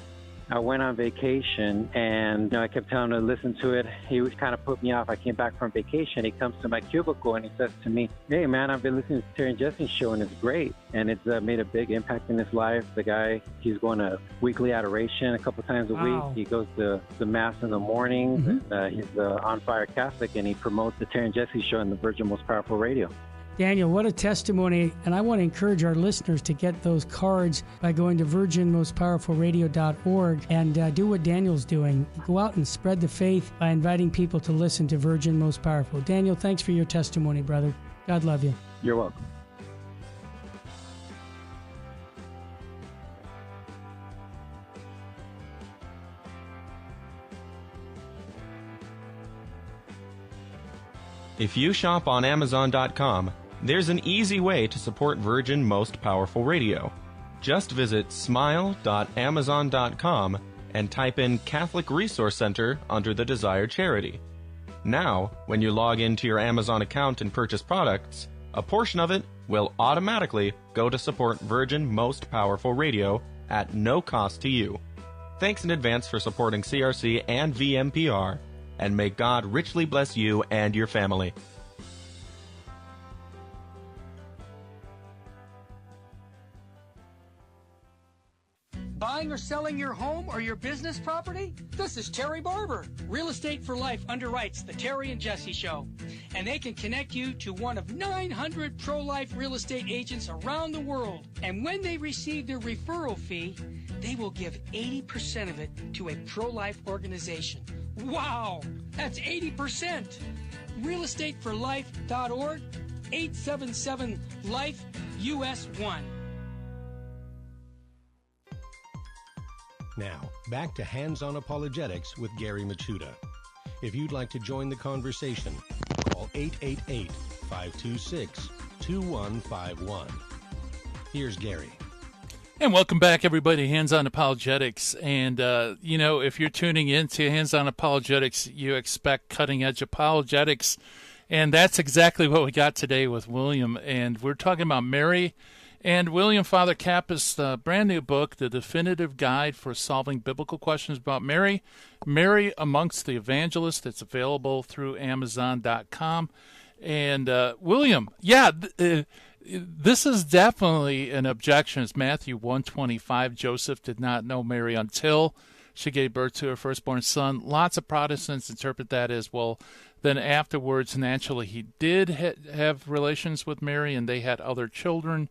I went on vacation, and I kept telling him to listen to it. He was kind of put me off. I came back from vacation. He comes to my cubicle, and he says to me, hey, man, I've been listening to Terry and Jesse's show, and it's great. And it's made a big impact in his life. The guy, he's going to weekly adoration a couple times a week. He goes to the Mass in the mornings. And, he's an on-fire Catholic, and he promotes the Terry and Jesse show on the Virgin Most Powerful Radio. Daniel, what a testimony. And I want to encourage our listeners to get those cards by going to virginmostpowerfulradio.org and do what Daniel's doing. Go out and spread the faith by inviting people to listen to Virgin Most Powerful. Daniel, thanks for your testimony, brother. God love you. You're welcome. If you shop on Amazon.com, there's an easy way to support Virgin Most Powerful Radio. Just visit smile.amazon.com and type in Catholic Resource Center under the desired charity. Now, when you log into your Amazon account and purchase products, a portion of it will automatically go to support Virgin Most Powerful Radio at no cost to you. Thanks in advance for supporting CRC and VMPR, and may God richly bless you and your family. Buying or selling your home or your business property? This is Terry Barber. Real Estate for Life underwrites the Terry and Jesse Show, and they can connect you to one of 900 pro-life real estate agents around the world. And when they receive their referral fee, they will give 80% of it to a pro-life organization. Wow, that's 80%. realestateforlife.org, 877-LIFE, US 1. Now, back to Hands-On Apologetics with Gary Machuda. If you'd like to join the conversation, call 888-526-2151. Here's Gary. And welcome back, everybody, Hands-On Apologetics. And, if you're tuning in to Hands-On Apologetics, you expect cutting-edge apologetics. And that's exactly what we got today with William. And we're talking about Mary and William Father Kappa's brand new book, The Definitive Guide for Solving Biblical Questions About Mary, Mary Amongst the Evangelists. It's available through Amazon.com. And, William, this is definitely an objection. It's Matthew 1:25. Joseph did not know Mary until she gave birth to her firstborn son. Lots of Protestants interpret that as, well, then afterwards, naturally, he did have relations with Mary, and they had other children.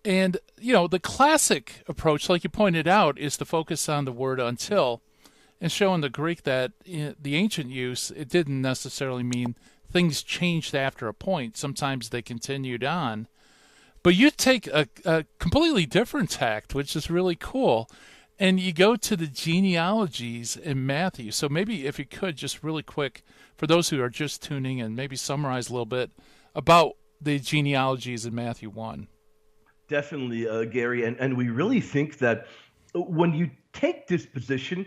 And, the classic approach, like you pointed out, is to focus on the word until and show in the Greek that in the ancient use, it didn't necessarily mean things changed after a point. Sometimes they continued on. But you take a completely different tact, which is really cool, and you go to the genealogies in Matthew. So maybe if you could, just really quick, for those who are just tuning in, maybe summarize a little bit about the genealogies in Matthew 1. Definitely, Gary. And we really think that when you take this position,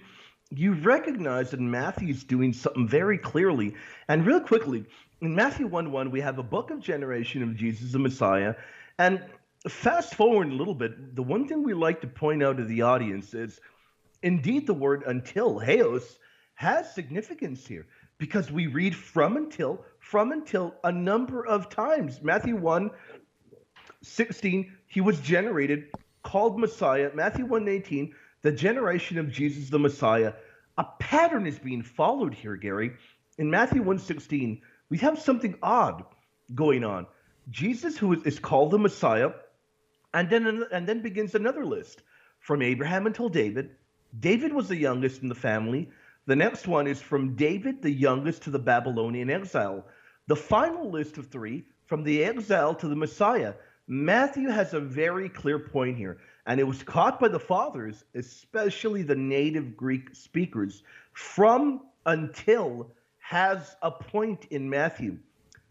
you recognize that Matthew's doing something very clearly. And real quickly, in Matthew 1:1, we have a book of generation of Jesus, the Messiah. And fast forward a little bit, the one thing we like to point out to the audience is, indeed, the word until, heos, has significance here. Because we read from until a number of times. Matthew 1:16, he was generated, called Messiah. Matthew 1:18, the generation of Jesus the Messiah. A pattern is being followed here, Gary. In Matthew 1:16, we have something odd going on. Jesus, who is called the Messiah, and then begins another list from Abraham until David. David was the youngest in the family. The next one is from David, the youngest, to the Babylonian exile. The final list of three, from the exile to the Messiah. Matthew has a very clear point here, and it was caught by the fathers, especially the native Greek speakers. From until has a point in Matthew.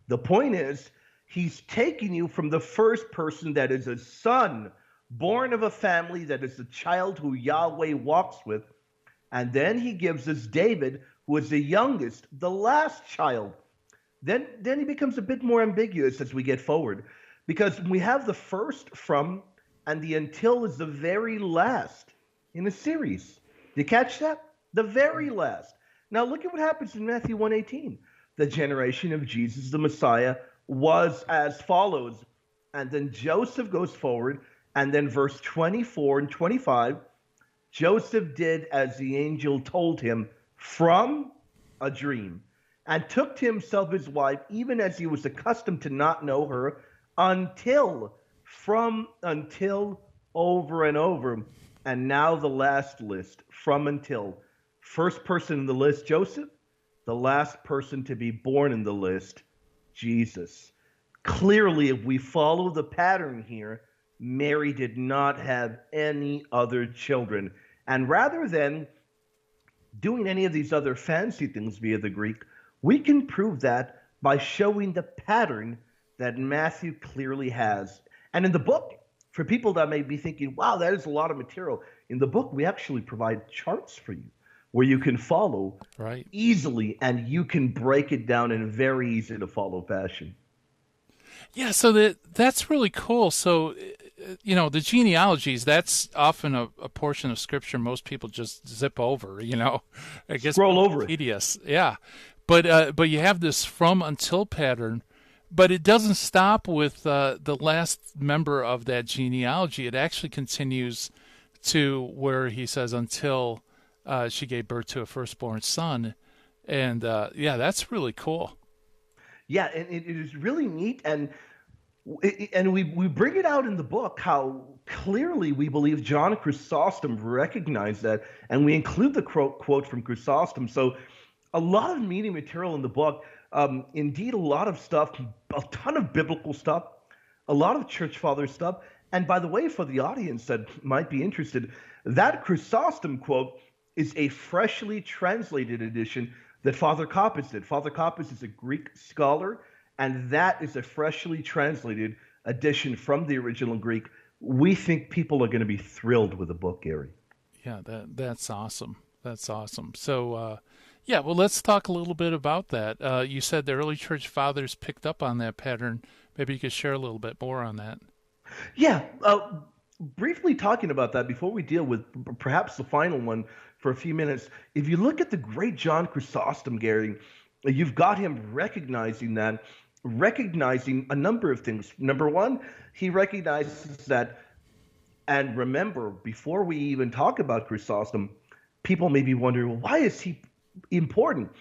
The point is, he's taking you from the first person that is a son, born of a family that is the child who Yahweh walks with, and then he gives us David, who is the youngest, the last child. Then he becomes a bit more ambiguous as we get forward, because we have the first from, and the until is the very last in a series. Do you catch that? The very last. Now look at what happens in Matthew 1:18. The generation of Jesus, the Messiah, was as follows. And then Joseph goes forward, and then verse 24 and 25, Joseph did as the angel told him from a dream, and took to himself his wife, even as he was accustomed to not know her, until, over and over. And now the last list, from until. First person in the list, Joseph. The last person to be born in the list, Jesus. Clearly, if we follow the pattern here, Mary did not have any other children. And rather than doing any of these other fancy things via the Greek, we can prove that by showing the pattern that Matthew clearly has. And in the book, for people that may be thinking, wow, that is a lot of material, in the book we actually provide charts for you where you can follow easily, and you can break it down in a very easy to follow fashion. Yeah, so that's really cool. So, the genealogies, that's often a portion of Scripture most people just zip over, I guess scroll over it. Tedious. Yeah. But you have this from until pattern, but it doesn't stop with the last member of that genealogy. It actually continues to where he says until she gave birth to a firstborn son. And that's really cool. Yeah, and it is really neat, and we bring it out in the book how clearly we believe John Chrysostom recognized that, and we include the quote from Chrysostom. So a lot of meaty material in the book, indeed a lot of stuff, a ton of biblical stuff, a lot of church father stuff. And by the way, for the audience that might be interested, that Chrysostom quote is a freshly translated edition that Father Koppes did. Father Koppes is a Greek scholar, and that is a freshly translated edition from the original Greek. We think people are going to be thrilled with the book, Gary. Yeah, that's awesome. That's awesome. So, well, let's talk a little bit about that. You said the early church fathers picked up on that pattern. Maybe you could share a little bit more on that. Yeah, briefly talking about that before we deal with perhaps the final one for a few minutes. If you look at the great John Chrysostom, Gary, you've got him recognizing a number of things. Number one, he recognizes that, and remember, before we even talk about Chrysostom, people may be wondering, well, why is he important?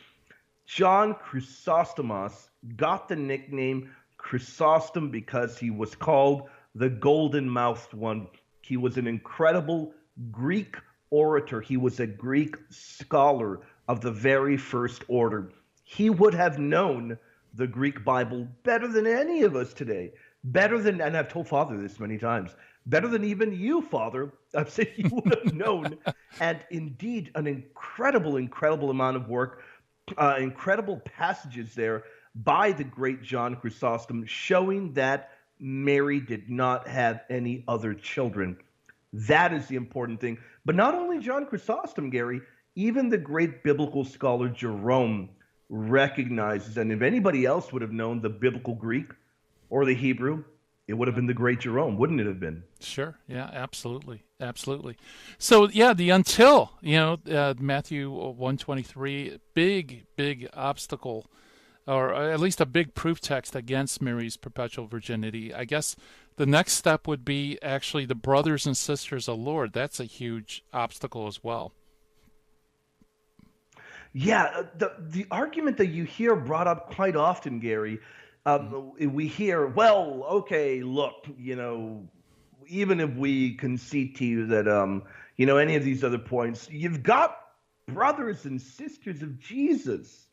John Chrysostomos got the nickname Chrysostom because he was called the golden-mouthed one. He was an incredible Greek orator. He was a Greek scholar of the very first order. He would have known the Greek Bible better than any of us today. Better than, and I've told Father this many times, better than even you, Father. I've said you would have known. And indeed, an incredible amount of work, incredible passages there by the great John Chrysostom showing that Mary did not have any other children. That is the important thing. But not only John Chrysostom, Gary, even the great biblical scholar Jerome recognizes, and if anybody else would have known the biblical Greek or the Hebrew, it would have been the great Jerome, wouldn't it have been? Sure. Yeah, absolutely. Absolutely. So, the until, Matthew 1:23, big obstacle, or at least a big proof text against Mary's perpetual virginity. I guess the next step would be actually the brothers and sisters of the Lord. That's a huge obstacle as well. Yeah, the argument that you hear brought up quite often, Gary, we hear, well, okay, look, even if we concede to you that, any of these other points, you've got brothers and sisters of Jesus.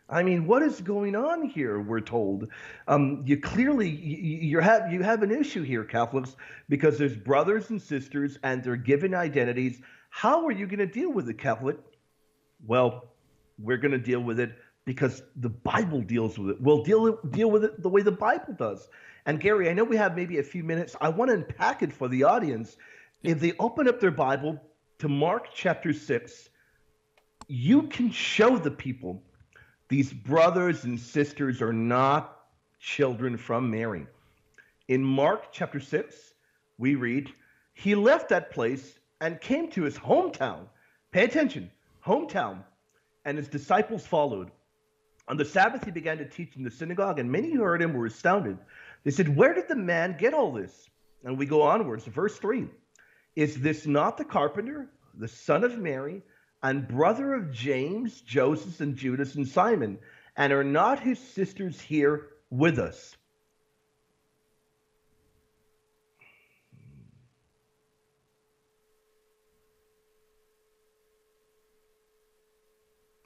I mean, what is going on here, we're told. You clearly, you have an issue here, Catholics, because there's brothers and sisters and they're given identities. How are you going to deal with it, Catholic? Well, we're going to deal with it because the Bible deals with it. We'll deal with it the way the Bible does. And Gary, I know we have maybe a few minutes. I want to unpack it for the audience. If they open up their Bible to Mark chapter 6, you can show the people these brothers and sisters are not children from Mary. In Mark chapter 6, we read, he left that place and came to his hometown. Pay attention, hometown. And his disciples followed. On the Sabbath, he began to teach in the synagogue, and many who heard him were astounded. They said, where did the man get all this? And we go onwards to verse 3. Is this not the carpenter, the son of Mary, and brother of James, Joseph, and Judas, and Simon? And are not his sisters here with us?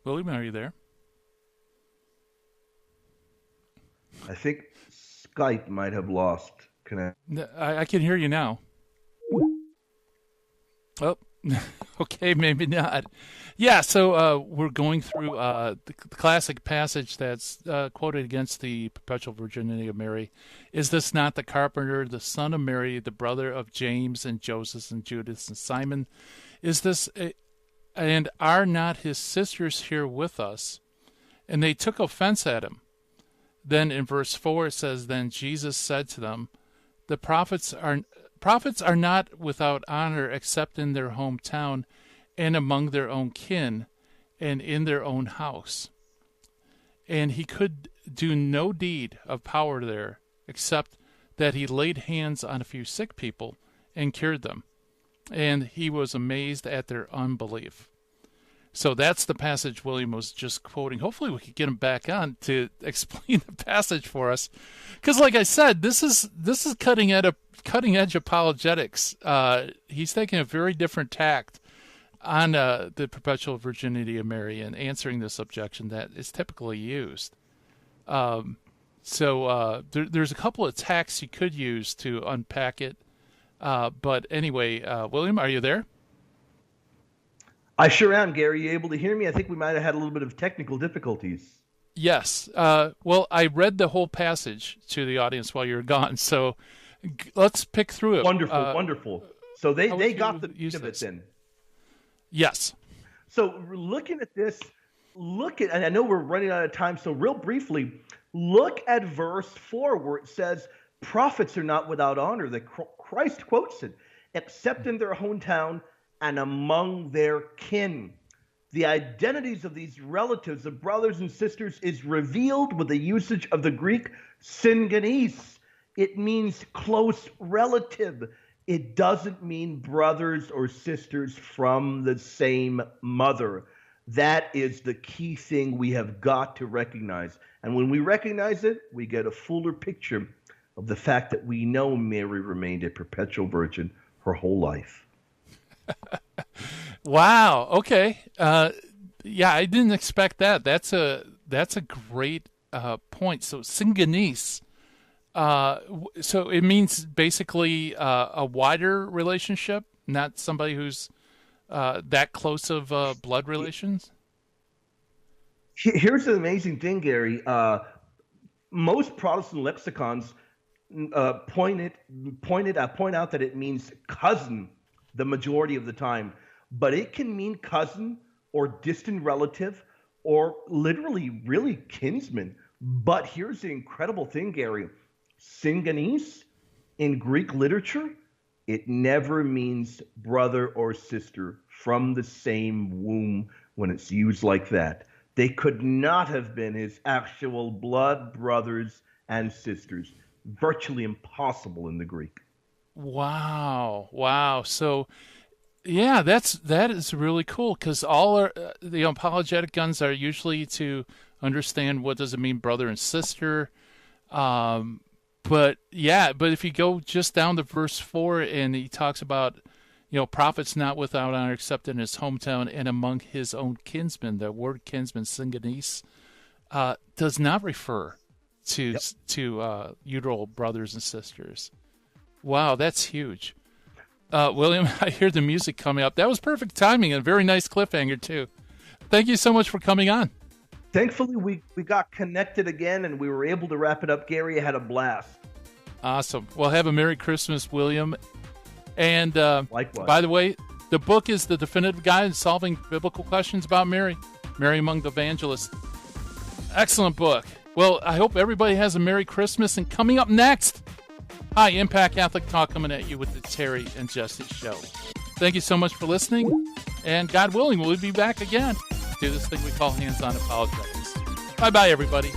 William, are you there? I think Skype might have lost connection. I can hear you now. Oh, okay, maybe not. Yeah, so we're going through the classic passage that's quoted against the perpetual virginity of Mary. Is this not the carpenter, the son of Mary, the brother of James and Joseph and Judas and Simon? Is this, and are not his sisters here with us? And they took offense at him. Then in verse 4 it says, then Jesus said to them, the prophets are not without honor except in their hometown and among their own kin and in their own house. And he could do no deed of power there except that he laid hands on a few sick people and cured them. and he was amazed at their unbelief. So that's the passage William was just quoting. Hopefully we could get him back on to explain the passage for us. Because like I said, this is cutting edge apologetics. He's taking a very different tact on the perpetual virginity of Mary and answering this objection that is typically used. So there's a couple of tacks you could use to unpack it. But anyway, William, are you there? I sure am, Gary. You able to hear me? I think we might have had a little bit of technical difficulties. Yes. Well, I read the whole passage to the audience while you were gone, so let's pick through it. Wonderful, wonderful. So they got the use of it then. Yes. So looking at this, and I know we're running out of time, so real briefly, look at verse 4 where it says, prophets are not without honor. That Christ quotes it, except in their hometown and among their kin. The identities of these relatives, of brothers and sisters, is revealed with the usage of the Greek syngenes. It means close relative. It doesn't mean brothers or sisters from the same mother. That is the key thing we have got to recognize. And when we recognize it, we get a fuller picture of the fact that we know Mary remained a perpetual virgin her whole life. Wow. Okay. Yeah, I didn't expect that. That's a great point. So syngenes. So it means basically a wider relationship, not somebody who's that close of blood relations. Here's the amazing thing, Gary. Most Protestant lexicons point out that it means cousin the majority of the time, but it can mean cousin or distant relative or literally really kinsman. But here's the incredible thing, Gary. Syngenes in Greek literature, it never means brother or sister from the same womb when it's used like that. They could not have been his actual blood brothers and sisters. Virtually impossible in the Greek. Wow. So, yeah, that is really cool because all our, the apologetic guns are usually to understand what does it mean brother and sister. But if you go just down to verse 4 and he talks about, prophets not without honor except in his hometown and among his own kinsmen. The word kinsman, syngenes, does not refer to uteral brothers and sisters. Wow, that's huge. William, I hear the music coming up. That was perfect timing and a very nice cliffhanger, too. Thank you so much for coming on. Thankfully, we got connected again, and we were able to wrap it up. Gary, I had a blast. Awesome. Well, have a Merry Christmas, William. And likewise. By the way, the book is The Definitive Guide in Solving Biblical Questions About Mary Among the Evangelists. Excellent book. Well, I hope everybody has a Merry Christmas. And coming up next, hi, Impact Catholic Talk coming at you with the Terry and Jesse Show. Thank you so much for listening. And God willing, we'll be back again to this thing we call Hands-On Apologetics. Bye-bye, everybody.